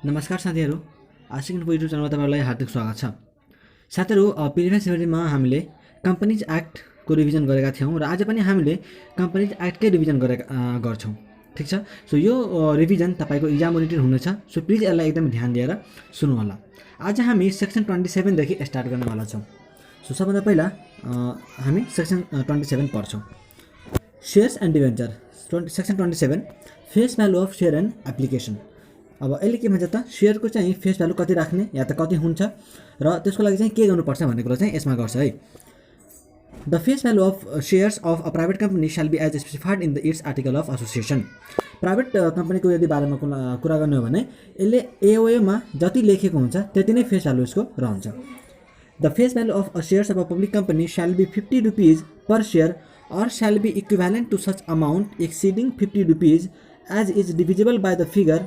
नमस्कार साथीहरू, आशिक info YouTube च्यानलमा तपाईँलाई हार्दिक स्वागत छ। साथीहरू, प्रिभियस भिडियोमा हामीले कम्पनीज एक्टको रिभिजन गरेका थियौँ र आज पनि हामीले कम्पनीज एक्टकै रिभिजन गर्छौँ। ठिक छ। सो यो रिभिजन तपाईँको इक्जाम ओरिएन्टेड हुनेछ। सो प्लिज यसलाई एकदम ध्यान दिएर सुन्नुहोला। आज हामी सेक्सन 27 देखि स्टार्ट गर्नेवाला छौँ। सो सबभन्दा पहिला हामी सेक्सन 27 पढ्छौँ। Shares and debenture. Section 27 face value of share and application. अब यसले के भन्छ त, सेयरको चाहिँ फेस भ्यालु कति राख्ने या त कति हुन्छ र त्यसको लागि चाहिँ के गर्नुपर्छ भन्ने कुरा चाहिँ यसमा गर्छ है। The face value of shares of a private company shall be as specified in the its article of association. Private कम्पनीको यदि बारेमा कुरा गर्ने हो भने यसले एओएमा जति लेखेको हुन्छ त्यति नै फेस भ्यालु यसको रहन्छ। The face value of a shares of a public company shall be 50 rupees per share or shall be equivalent to such amount exceeding 50 rupees as is divisible by the figure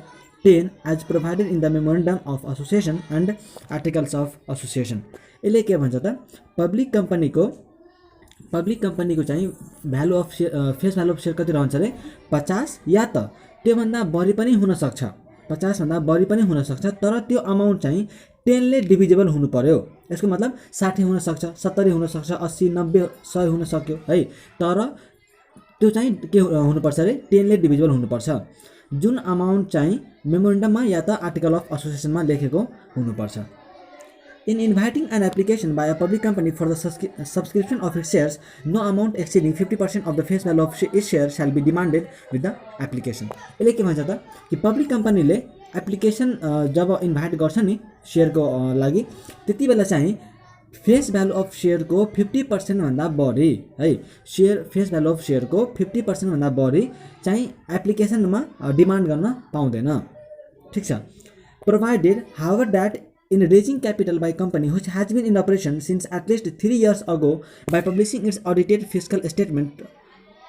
10 as provided in the memorandum of association and articles of association। यसले के भन्छ त, public कम्पनीको चाहिँ value of face value of share कति रहन्छ अरे 50 या त त्योभन्दा बढी पनि हुन सक्छ, 50 भन्दा बढी पनि हुन सक्छ, तर त्यो अमाउन्ट चाहिँ 10 ले डिभिजिबल हुनु पर्यो। यसको मतलब 60 हुन सक्छ, 70 हुन सक्छ, 80 90 100 हुन सक्यो है, तर त्यो चाहिँ के हुनुपर्छ अरे 10 ले डिभिजिबल हुनुपर्छ। जुन अमाउन्ट चाहिँ मेमोरेन्डममा या त आर्टिकल अफ एसोसिएसनमा लेखेको हुनुपर्छ। In inviting an application by a public company for the subscription of its shares, no amount exceeding 50% of the face value of its share shall be demanded with the application। यसले के भन्छ त कि public कम्पनीले application जब invite गर्छ नि सेयरको लागि, त्यति बेला चाहिँ फेस भ्यालु अफ सेयरको 50% भन्दा बढी है, फेस भ्यालु अफ सेयरको 50% भन्दा बढी चाहिँ एप्लिकेसनमा डिमान्ड गर्न पाउँदैन। ठिक छ। Provided however that in raising capital by company which has been in operation since at least 3 years ago by publishing its audited fiscal statement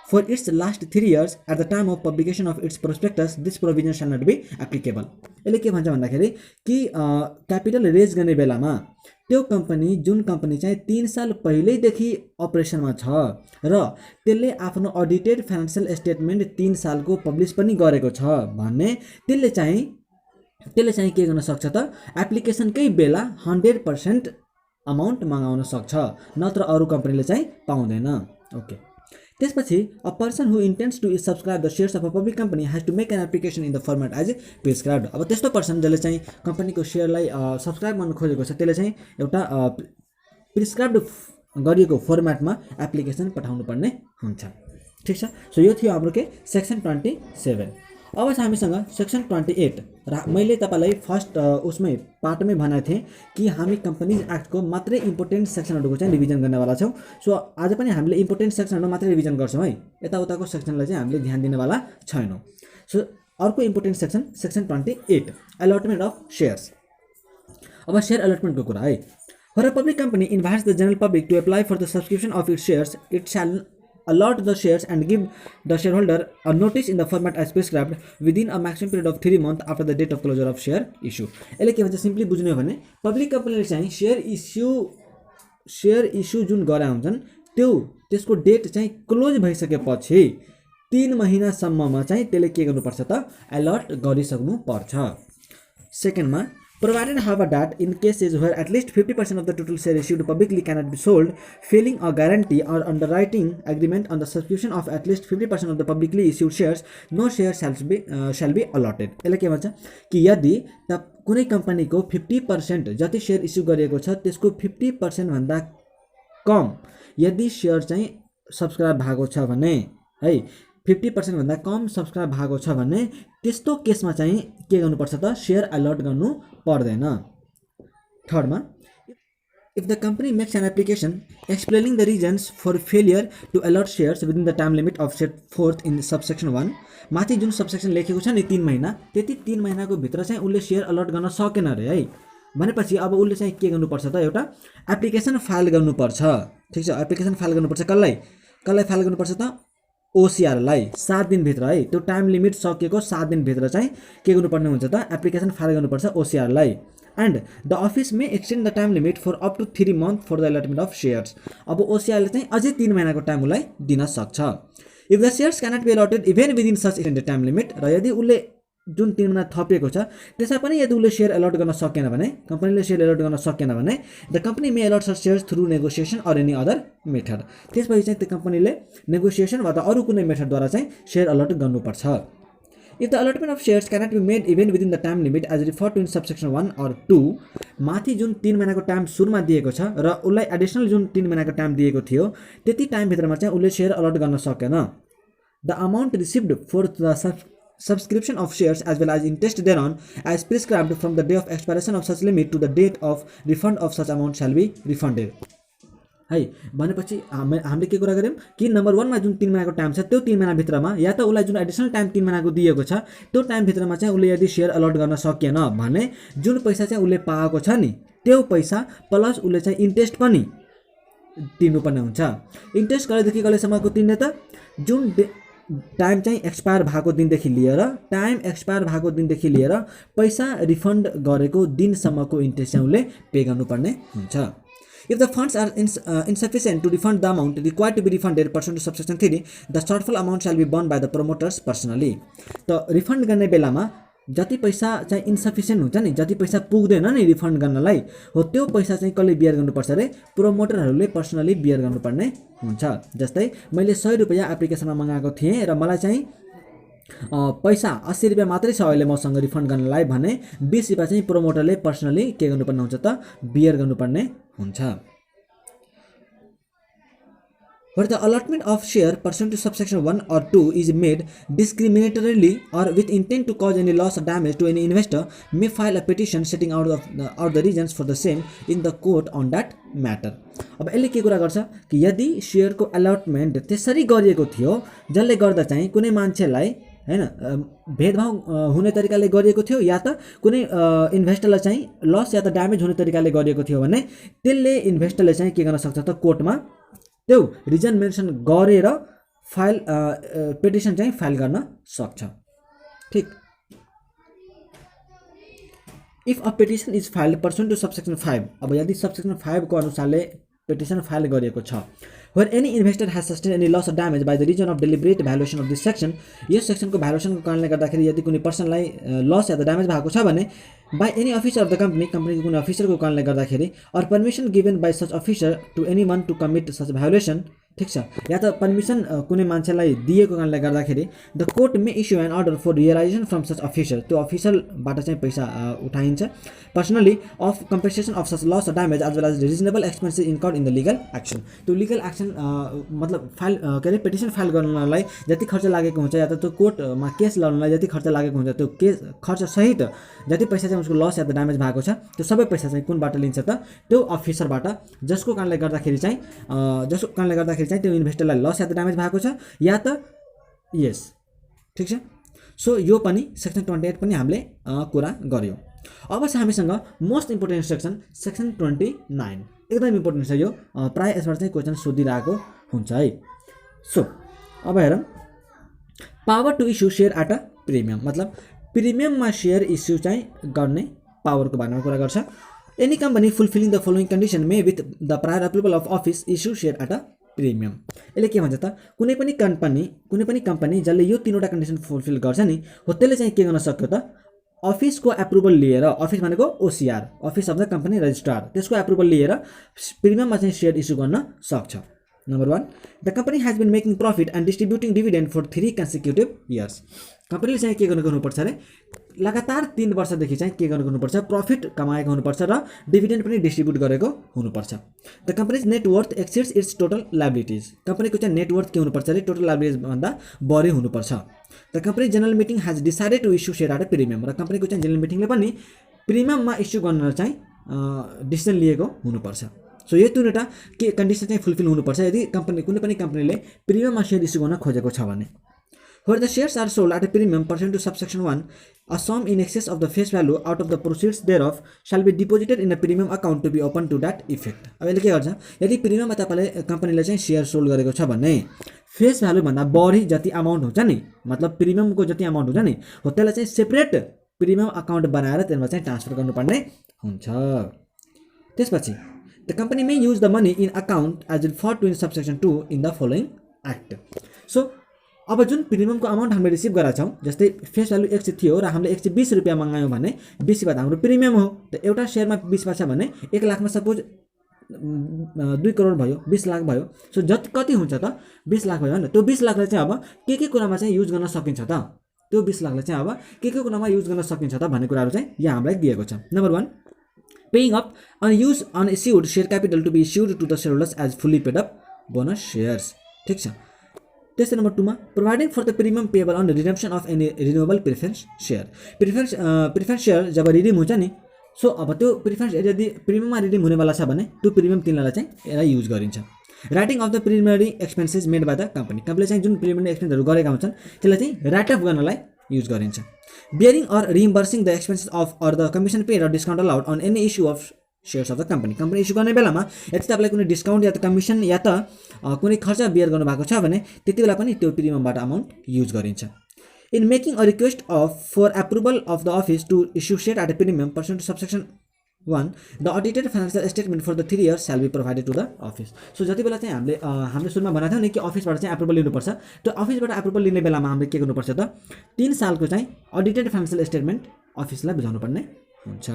for its last 3 years at the time of publication of its prospectus, this provision shall not be applicable। यसले के भन्छ भन्दाखेरि कि capital raise गर्ने बेलामा त्यो company जुन company चाहिँ 3 साल पहिल्यैदेखि अपरेसनमा छ र त्यसले आफ्नो अडिटेड फाइनान्शियल स्टेटमेन्ट 3 सालको पब्लिस पनि गरेको छ भने त्यसले चाहिँ के गर्न सक्छ त, एप्लिकेसनकै बेला 100% अमाउन्ट मगाउन सक्छ, नत्र अरू कम्पनीले चाहिँ पाउँदैन। ओके। त्यसपछि a person who intends to subscribe the shares of a public company has to make an application in the format as prescribed. अब त्यस्तो पर्सन जसले चाहिँ कम्पनीको सेयरलाई सब्सक्राइब गर्न खोजेको छ त्यसले चाहिँ एउटा प्रिस्क्राइब्ड गरिएको फर्मेटमा एप्लिकेसन पठाउनु पर्ने हुन्छ। ठिक छ। सो यो थियो हाम्रो के सेक्सन 27। अब चाहिँ हामीसँग सेक्सन 28 र मैले तपाईलाई फर्स्ट उसमै पार्टमै भनेको थिएँ कि हामी कम्पनीज एक्टको मात्रै इम्पोर्टेन्ट सेक्सनहरूको चाहिँ रिभिजन गर्नेवाला छौँ। सो आज पनि हामीले इम्पोर्टेन्ट सेक्सनहरू मात्रै रिभिजन गर्छौँ है, यताउताको सेक्सनलाई चाहिँ हामीले ध्यान दिनेवाला छैनौँ। सो अर्को important section 28 allotment of shares. अब सेयर अलटमेन्टको कुरा है। For a public company invites the general public to apply for the subscription of its shares, it shall allot the shares and give the shareholder a notice in the format as prescribed within a maximum period of 3 months after the date of closure of share issue। यसले के भन्छ, simply बुझ्ने हो भने public कम्पनीले चाहिँ share issue जुन गरे हुन्छन् त्यसको डेट चाहिँ क्लोज भइसकेपछि 3 महिनासम्ममा चाहिँ त्यसले के गर्नुपर्छ त, अलर्ट गरिसक्नु पर्छ। सेकेन्डमा provided however that in cases where at least 50% of the total share issued publicly cannot be sold, failing a guarantee or underwriting agreement on the subscription of at least 50% of the publicly issued shares, no share shall be allotted। यसले के भन्छ कि यदि कुनै कम्पनीको 50% जति share issue गरिएको छ त्यसको 50% भन्दा कम यदि सेयर चाहिँ सब्सक्राइब भएको छ भने है, 50% भन्दा कम सब्सक्राइब भएको छ भने त्यस्तो केसमा चाहिँ के गर्नुपर्छ त, सेयर अलर्ट गर्नु पर्दैन। थर्डमा, if the company makes an application explaining the reasons for failure to allot shares within the time limit of set forth in subsection 1, माथि जुन सबसेक्सन लेखेको छ नि 3 महिना, त्यति 3 महिनाको भित्र चाहिँ उसले सेयर अलर्ट गर्न सकेन रे है भनेपछि अब उसले चाहिँ के गर्नुपर्छ त, एउटा एप्लिकेसन फाइल गर्नुपर्छ। ठिक छ। एप्लिकेसन फाइल गर्नुपर्छ कसलाई फाइल गर्नुपर्छ त, ओसिआरलाई 7 दिनभित्र है, त्यो टाइम लिमिट सकिएको 7 दिनभित्र चाहिँ के गर्नुपर्ने हुन्छ त, एप्लिकेसन फाइल गर्नुपर्छ ओसिआरलाई। And the office may extend the time limit for up to 3 months for the allotment of shares. अब ओसिआरले चाहिँ अझै 3 महिनाको टाइम उसलाई दिन सक्छ। If the shares cannot be allotted even within such extended time limit, र यदि उसले जुन 3 महिना थपिएको छ त्यसमा पनि यदि उसले सेयर अलट गर्न सकेन भने कम्पनीले सेयर अलट गर्न सकेन भने the company may allot such shares through negotiation or any other method. त्यसपछि चाहिँ त्यो कम्पनीले नेगोसिएसन वा त अरू कुनै मेथडद्वारा चाहिँ सेयर अलट गर्नुपर्छ। If the allotment of shares cannot be made even within the time limit as referred to in subsection 1 or 2, माथि जुन 3 महिनाको टाइम सुरुमा दिएको छ र उसलाई एडिसनल जुन 3 महिनाको टाइम दिएको थियो त्यति टाइम भित्रमा चाहिँ उसले सेयर अलट गर्न सकेन। The amount received for the subscription of shares as well as interest thereon as prescribed from the day of expiration of such limit to the date of refund of such amount shall be refunded। है भनेपछि हामीले के कुरा गर्यौं कि number 1 मा जुन 3 महिनाको टाइम छ त्यो 3 महिना भित्रमा या त उसलाई जुन एडिसनल टाइम 3 महिनाको दिएको छ त्यो टाइम भित्रमा चाहिँ उसले यदि सेयर अलट गर्न सकेन भने जुन पैसा चाहिँ उसले पाएको छ नि त्यो पैसा प्लस उसले चाहिँ इन्ट्रेस्ट पनि तिर्नुपर्ने हुन्छ। इन्ट्रेस्ट कहिलेदेखि कहिलेसम्मको तिर्ने त जुन टाइम चाहिँ एक्सपायर भएको दिनदेखि लिएर पैसा रिफन्ड गरेको दिनसम्मको इन्ट्रेस्ट चाहिँ उसले पे गर्नुपर्ने हुन्छ। If the funds are insufficient to refund the amount required to be refunded pursuant to subsection 3, the shortfall amount shall be borne by the promoters personally। त रिफन्ड गर्ने बेलामा जति पैसा चाहिँ इन्सफिसियन्ट हुन्छ नि जति पैसा पुग्दैन नि रिफन्ड गर्नलाई हो त्यो पैसा चाहिँ कसले बियर गर्नुपर्छ रे प्रोमोटरहरूले पर्सनली बियर गर्नुपर्ने हुन्छ। जस्तै मैले 100 रुपैयाँ एप्लिकेसनमा मगाएको थिएँ र मलाई चाहिँ पैसा 80 रुपैयाँ मात्रै छ अहिले मसँग रिफन्ड गर्नलाई भने 20 रुपैयाँ चाहिँ प्रोमोटरले पर्सनली के गर्नुपर्ने हुन्छ त बियर गर्नुपर्ने हुन्छ। Where the allotment of share pursuant to subsection 1 or 2 is made discriminatorily or with intent to cause any loss or damage to any investor may file a petition setting out the reasons for the same in the court on that matter। अब यसले के कुरा गर्छ कि यदि शेयरको अलटमेन्ट त्यसरी गरिएको थियो जसले गर्दा चाहिँ कुनै मान्छेलाई हैन भेदभाव हुने तरिकाले गरिएको थियो या त कुनै इन्भेस्टरलाई चाहिँ लस या त ड्यामेज हुने तरिकाले गरिएको थियो भने त्यसले इन्भेस्टरले चाहिँ के गर्न सक्छ त कोर्टमा त्यो रिजन मेन्सन गरेर फाइल पिटिसन चाहिँ फाइल गर्न सक्छ। ठीक। If a petition is filed pursuant to subsection 5 अब यदि सबसेक्सन 5 को अनुसारले पिटिसन फाइल गरिएको छ where any investor has sustained any loss or damage by the reason of deliberate violation of this section यस सेक्सनको भायोलेसनको कारणले गर्दाखेरि यदि कुनै पर्सनलाई लस या त ड्यामेज भएको छ भने by any officer of the companyको कुनै अफिसरको कारणले गर्दाखेरि or permission given by such officer to anyone to commit such violation ठीक छ या त परमिसन कुनै मान्छेलाई दिएको कारणले गर्दाखेरि the court may issue an order for realisation from such officer त्यो अफिसरबाट चाहिँ पैसा उठाइन्छ personally of compensation of such loss damage as well as reasonable expenses incurred in the legal action त्यो लिगल एक्सन मतलब फाइल के अरे petition file गर्नलाई जति खर्च लागेको हुन्छ या त त्यो कोर्टमा केस लड्नलाई जति खर्च लागेको हुन्छ त्यो केस खर्च सहित जति पैसा चाहिँ उसको लस या त ड्यामेज भएको छ त्यो सबै पैसा चाहिँ कुनबाट लिन्छ त त्यो अफिसरबाट जसको कारणले गर्दाखेरि चाहिँ त्यो इन्भेस्टरलाई लस या त ड्यामेज भएको छ या त यस ठीक छ। सो यो पनि सेक्सन 28 पनि हामीले कुरा गर्यौं। अब चाहिँ हामीसँग मोस्ट इम्पोर्टेन्ट सेक्सन 29 एकदम इम्पोर्टेन्ट छ यो प्राय यसबाट चाहिँ क्वेशन सोधिरहेको हुन्छ है। सो अब हेरौँ power to issue share at a premium मतलब प्रिमियममा शेयर इस्यु चाहिँ गर्ने पावरको बारेमा कुरा गर्छ। Any company fulfilling the following condition may with the prior approval of office issue share at a premium. यसले के भन्छ त कुनै पनि कम्पनी जसले यो तीनवटा कन्डिसन फुलफिल गर्छ नि हो त्यसले चाहिँ के गर्न सक्यो त अफिसको एप्रुभल लिएर अफिस भनेको OCR office of the company registrar त्यसको एप्रुभल लिएर प्रिमियममा चाहिँ शेयर इस्यु गर्न सक्छ। Number 1 the company has been making profit and distributing dividend for 3 consecutive years. कम्पनीले चाहिँ के गर्नुपर्छ रे लगातार 3 वर्षदेखि चाहिँ के गर्नुपर्छ प्रॉफिट कमाएको हुनुपर्छ र डिभिडेन्ड पनि डिस्ट्रिब्युट गरेको हुनुपर्छ। The companies net worth exceeds it's total liabilities कम्पनीको चाहिँ नेट वर्थ के हुनुपर्छ रे टोटल लायबिलिटीज भन्दा बढी हुनुपर्छ। The company general meeting has decided to issue share at a premium र कम्पनीको चाहिँ जनरल मिटिङले पनि प्रिमियममा इस्यु गर्न चाहिँ डिसिजन लिएको हुनुपर्छ। सो यो तीनवटा के कन्डिसन चाहिँ फुलफिल हुनुपर्छ यदि कुनै पनि कम्पनीले प्रिमियममा शेयर इस्यु गर्न खोजेको छ भने। Where the shares are sold at a premium pursuant to subsection 1, a sum in excess of the face value out of the proceeds thereof shall be deposited in a premium account to be open to that effect। अब यसले के गर्छ यदि प्रिमियममा तपाईले कम्पनीले चाहिँ share sold गरेको छ भने फेस भ्यालु भन्दा बढी जति अमाउन्ट हुन्छ नि मतलब प्रिमियमको जति अमाउन्ट हुन्छ नि हो त्यसलाई चाहिँ सेपरेट प्रिमियम अकाउन्ट बनाएर त्यसमा चाहिँ ट्रान्सफर गर्नुपर्ने हुन्छ। त्यसपछि the company may use the money in account as referred to in subsection 2 in the following act। So अब जुन प्रिमियमको अमाउन्ट हामीले रिसिभ गरेका छौँ, जस्तै फेस भ्यालु 100 थियो र हामीले 120 रुपियाँ मगायौँ भने 20 बाद हाम्रो प्रिमियम हो। त एउटा सेयरमा 20 पर्छ भने 1 लाखमा सपोज 2 करोड भयो, 20 लाख भयो। सो कति हुन्छ त 20 लाख भयो होइन। त्यो 20 लाखलाई चाहिँ अब के कुरामा चाहिँ युज गर्न सकिन्छ त, त्यो 20 लाखलाई चाहिँ अब के कुरामा युज गर्न सकिन्छ त भन्ने कुराहरू चाहिँ यहाँ हामीलाई दिएको छ। Number 1, paying up unused unissued share capital to be issued to the share holders as fully paid up bonus shares. ठिक छ। त्यस्तै नम्बर 2 मा providing for the premium payable on redemption of any renewable preference share. Preference share जब redeem हुन्छ नि, so अब त्यो preference यदि प्रिमियममा रिडिम हुनेवाला छ भने त्यो प्रिमियम तिनीहरूलाई चाहिँ यसलाई युज गरिन्छ। Writing off the preliminary expenses made by the कम्पनीले चाहिँ जुन प्रिलिमिनरी एक्सपेन्सहरू गरेका हुन्छन् त्यसलाई चाहिँ राइट अफ गर्नलाई युज गरिन्छ। Bearing or reimbursing the expenses of or the commission paid or discount allowed on any issue of shares of the company issue गर्ने बेलामा यदि तपाईँलाई कुनै डिस्काउन्ट या त कमिसन या त कुनै खर्च बियर गर्नुभएको छ भने त्यति बेला पनि त्यो प्रिमियमबाट अमाउन्ट युज गरिन्छ। In making a request for approval of the office to issue share at a premium pursuant to subsection 1 the audited financial statement for the 3 years shall be provided to the office. So जति बेला चाहिँ हामीले सुरुमा भनेको थियौँ नि कि अफिसबाट चाहिँ एप्रुभल लिनुपर्छ, त्यो अफिसबाट एप्रुभल लिने बेलामा हामीले के गर्नुपर्छ त 3 सालको चाहिँ अडिटेड फाइनेन्सियल स्टेटमेन्ट अफिसलाई बुझाउनु पर्ने हुन्छ।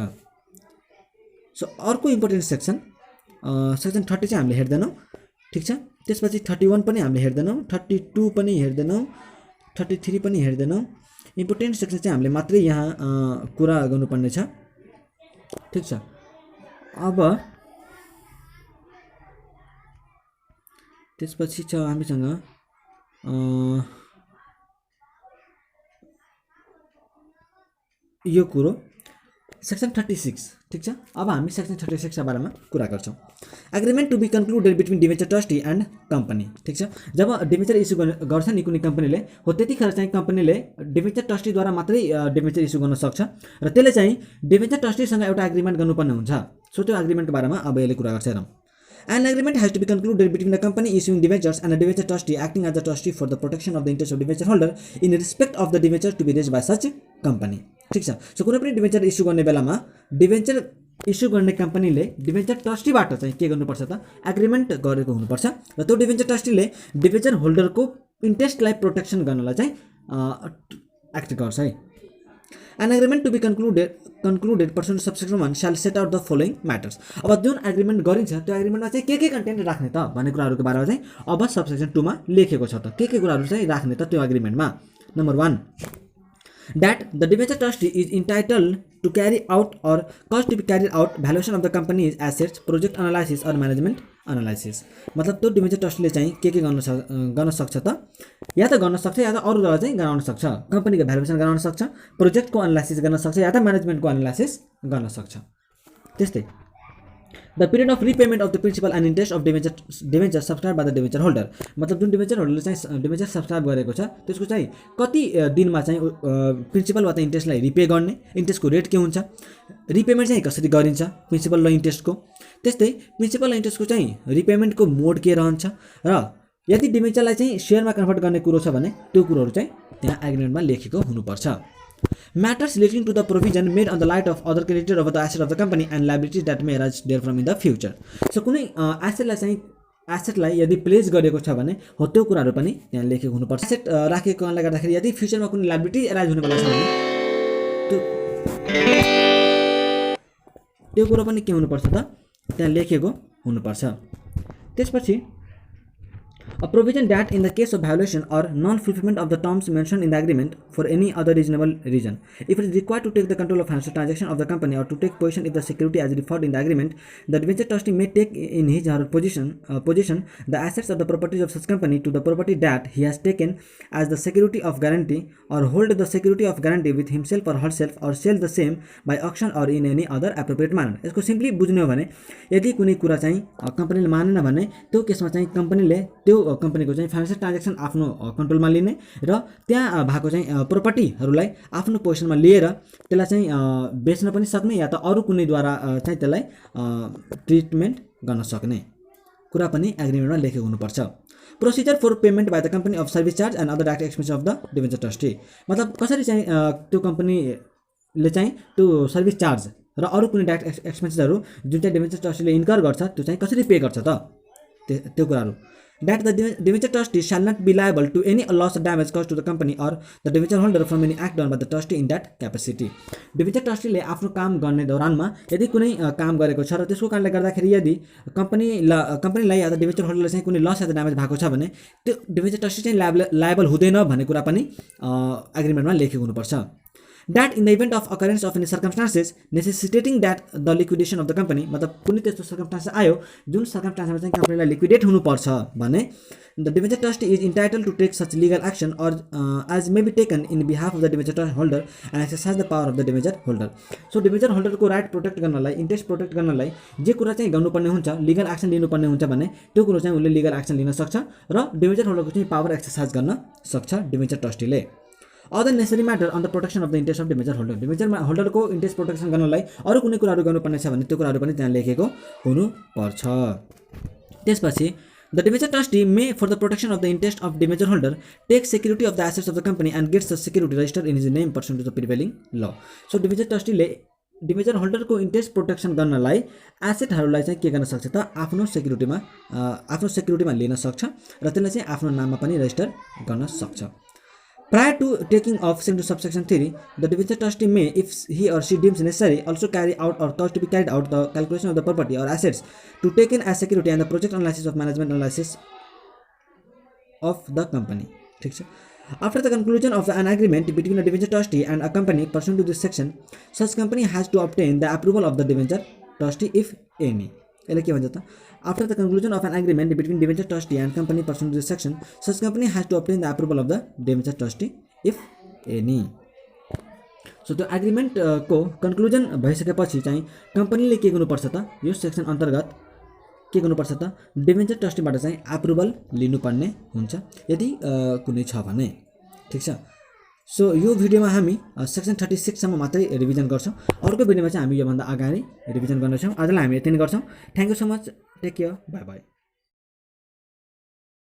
सो अर्को इम्पोर्टेन्ट सेक्सन 30 चाहिँ हामीले हेर्दैनौँ। ठिक छ। त्यसपछि 31 पनि हामीले हेर्दैनौँ, 32 पनि हेर्दैनौँ, 33 पनि हेर्दैनौँ। इम्पोर्टेन्ट सेक्सन चाहिँ हामीले मात्रै यहाँ कुरा गर्नुपर्ने छ। ठिक छ। अब त्यसपछि छ हामीसँग यो कुरो सेक्सन 36। ठिक छ। अब हामी सेक्सन 36 का बारेमा कुरा गर्छौँ। Agreement to be concluded between debenture trustee and company. ठिक छ। जब डिभेन्चर इस्यु गर्छ नि कुनै कम्पनीले, हो त्यतिखेर चाहिँ कम्पनीले डिभेन्चर ट्रस्टीद्वारा मात्रै डिभेन्चर इस्यु गर्न सक्छ र त्यसले चाहिँ डिभेन्चर ट्रस्टीसँग एउटा एग्रिमेन्ट गर्नुपर्ने हुन्छ। सो त्यो एग्रिमेन्टको बारेमा अब यसले कुरा गर्छ। हेरौँ। An agreement has to be concluded between the company issuing debentures and a debenture trustee acting as the trustee for the protection of the interest of debenture holder in respect of the debenture to be raised by such company. ठिक छ। So कुनै पनि debenture issue गर्ने बेलामा debenture issue गर्ने कम्पनीले debenture ट्रस्टीबाट चाहिँ के गर्नुपर्छ त एग्रिमेन्ट गरेको हुनुपर्छ र त्यो डिभेन्चर ट्रस्टीले डिभेन्चर होल्डरको इन्ट्रेस्टलाई प्रोटेक्सन गर्नलाई चाहिँ एक्ट गर्छ है। An agreement to be concluded pursuant to subsection 1 shall set out the following matters. अब जुन एग्रिमेन्ट गरिन्छ त्यो एग्रिमेन्टमा चाहिँ के कन्टेन्ट राख्ने त भन्ने कुराहरूको बारेमा चाहिँ अब सबसेक्सन 2 मा लेखेको छ त के कुराहरू चाहिँ राख्ने त त्यो एग्रिमेन्टमा। Number 1, that the debenture trustee is entitled to carry out or cause to be carried out valuation of the company's assets, project analysis or management analysis. मतलब त्यो डिभेन्चर ट्रस्टीले चाहिँ के गर्न सक्छ त या त गर्न सक्छ या त अरूलाई चाहिँ गराउन सक्छ। कम्पनीको भ्यालुएसन गराउन सक्छ, प्रोजेक्टको एनालाइसिस गर्न सक्छ या त म्यानेजमेन्टको एनालाइसिस गर्न सक्छ। त्यस्तै the period of repayment of the principal and interest of debenture subscribe by the debenture holder. मतलब जुन डिभेन्चर होल्डरले चाहिँ डिभेन्चर सब्सक्राइब गरेको छ त्यसको चाहिँ कति दिनमा चाहिँ प्रिन्सिपल वा त इन्ट्रेस्टलाई रिपे गर्ने, इन्ट्रेस्टको रेट के हुन्छ, रिपेमेन्ट चाहिँ कसरी गरिन्छ प्रिन्सिपल र इन्ट्रेस्टको। त्यस्तै प्रिन्सिपल र इन्ट्रेस्टको चाहिँ रिपेमेन्टको मोड के रहन्छ र यदि डिभेन्चरलाई चाहिँ सेयरमा कन्भर्ट गर्ने कुरो छ भने त्यो कुरोहरू चाहिँ त्यहाँ एग्रिमेन्टमा लेखेको हुनुपर्छ। Matters relating to the provision made on the light of other creditor of the asset of the company and liabilities that may arise therefrom in the future. So कुनै एसेटलाई यदि प्लेस गरेको छ भने हो त्यो कुराहरू पनि त्यहाँ लेखेको हुनुपर्छ। एसेट राखेको कारणले गर्दाखेरि यदि फ्युचरमा कुनै लायबिलिटी एराइज हुने बेला छ भने त्यो कुरो पनि के हुनुपर्छ त त्यहाँ लेखेको हुनुपर्छ। त्यसपछि a provision that in the case of violation or non-fulfillment of the terms mentioned in the agreement for any other reasonable reason, if it is required to take the control of financial transaction of the company or to take position if the security as referred in the agreement, the debenture trustee may take in his or her possession the assets of the properties of such company to the property that he has taken as the security of guarantee or hold the security of guarantee with himself or herself or sell the same by auction or in any other appropriate manner. यसको simply बुझ्ने हो भने यदि कुनै कुरा चाहिँ कम्पनीले मानेन भने त्यो केसमा चाहिँ कम्पनीले त्यो कम्पनीको चाहिँ फाइनेन्सियल ट्रान्जेक्सन आफ्नो कन्ट्रोलमा लिने र त्यहाँ भएको चाहिँ प्रोपर्टीहरूलाई आफ्नो पोजिसनमा लिएर त्यसलाई चाहिँ बेच्न पनि सक्ने या त अरू कुनैद्वारा चाहिँ त्यसलाई ट्रिटमेन्ट गर्न सक्ने कुरा पनि एग्रिमेन्टमा लेखेको हुनुपर्छ। Procedure for payment by the company of service charge and other direct expense of the debenture trustee. मतलब कसरी चाहिँ त्यो कम्पनीले चाहिँ त्यो सर्भिस चार्ज र अरू कुनै डाइरेक्ट एक्सपेन्सेसहरू जुन चाहिँ डिभेन्चर ट्रस्टीले इन्कर गर्छ त्यो चाहिँ कसरी पे गर्छ त त्यो कुराहरू that the debenture trustee shall not be liable to any loss or damage caused to the company or the debenture holder from any act done by the trustee in that capacity. debenture trustee ले आफ्नो काम गर्ने दौरानमा यदि कुनै काम गरेको छ र त्यसको कारणले गर्दाखेरि यदि कम्पनीलाई या त डिबेन्चर होल्डरलाई चाहिँ कुनै लस या त ड्यामेज भएको छ भने त्यो डिबेन्चर ट्रस्टी चाहिँ लायबल हुँदैन भन्ने कुरा पनि एग्रिमेन्टमा लेखेको हुनुपर्छ. That in the event of occurrence of any circumstances necessitating that the liquidation of the company, मतलब कुनै त्यस्तो सर्कमस्टान्स आयो जुन सर्कमस्टान्समा चाहिँ कम्पनीलाई लिक्विडेट हुनुपर्छ भने the debenture trustee is entitled to take such legal action or as may be taken in behalf of the debenture holder and exercise the power of the debenture holder. So debenture holder को right protect गर्नलाई, interest protect गर्नलाई जे कुरा चाहिँ गर्नुपर्ने हुन्छ, legal action लिनुपर्ने हुन्छ भने त्यो कुरो चाहिँ उले लिगल एक्सन लिन सक्छ र debenture holder को चाहिँ पावर एक्सरसाइज गर्न सक्छ debenture ट्रस्टीले. Other necessary matter on the protection of the interest of debenture holder. debenture holder को इन्ट्रेस्ट प्रोटेक्सन गर्नलाई अरु कुनै कुराहरु गर्नुपर्ने छ भने त्यो कुराहरु पनि त्यहाँ लेखेको हुनु पर्छ. त्यसपछि the debenture trustee may for the protection of the interest of debenture holder take security of the assets of the company and gets the security registered in his name pursuant to the prevailing law. So debenture trustee ले debenture होल्डरको interest protection गर्नलाई एसेटहरूलाई चाहिँ के गर्न सक्छ त आफ्नो सेक्युरिटीमा लिन सक्छ र त्यसलाई चाहिँ आफ्नो नाममा पनि रेजिस्टर गर्न सक्छ. Prior to taking of subsection 3, the debenture trustee may, if he or she deems necessary, also carry out or cause to be carried out the calculation of the property or assets to take in as security and the project analysis of management analysis of the company. After the conclusion of an agreement between a debenture trustee and a company pursuant to this section, such company has to obtain the approval of the debenture trustee if any. After the conclusion of an agreement between debenture trustee and company pursuant to this section, such company has to obtain the approval of the debenture trustee if any. So the agreement को conclusion भइसकेपछि चाहिँ कम्पनीले के गर्नुपर्छ त यो section अन्तर्गत के गर्नुपर्छ त डिबेन्चर ट्रस्टीबाट चाहिँ अप्रुभल लिनुपर्ने हुन्छ यदि कुनै छ भने. ठीक छ. सो यो भिडियोमा हामी सेक्सन 36 सम्म मात्रै रिभिजन गर्छौं. अर्को भिडियोमा चाहिँ हामी यो भन्दा अगाडि रिभिजन गर्नेछौं. आजलाई हामी यति नै गर्छौं. Thank you so much. Take care. Bye by.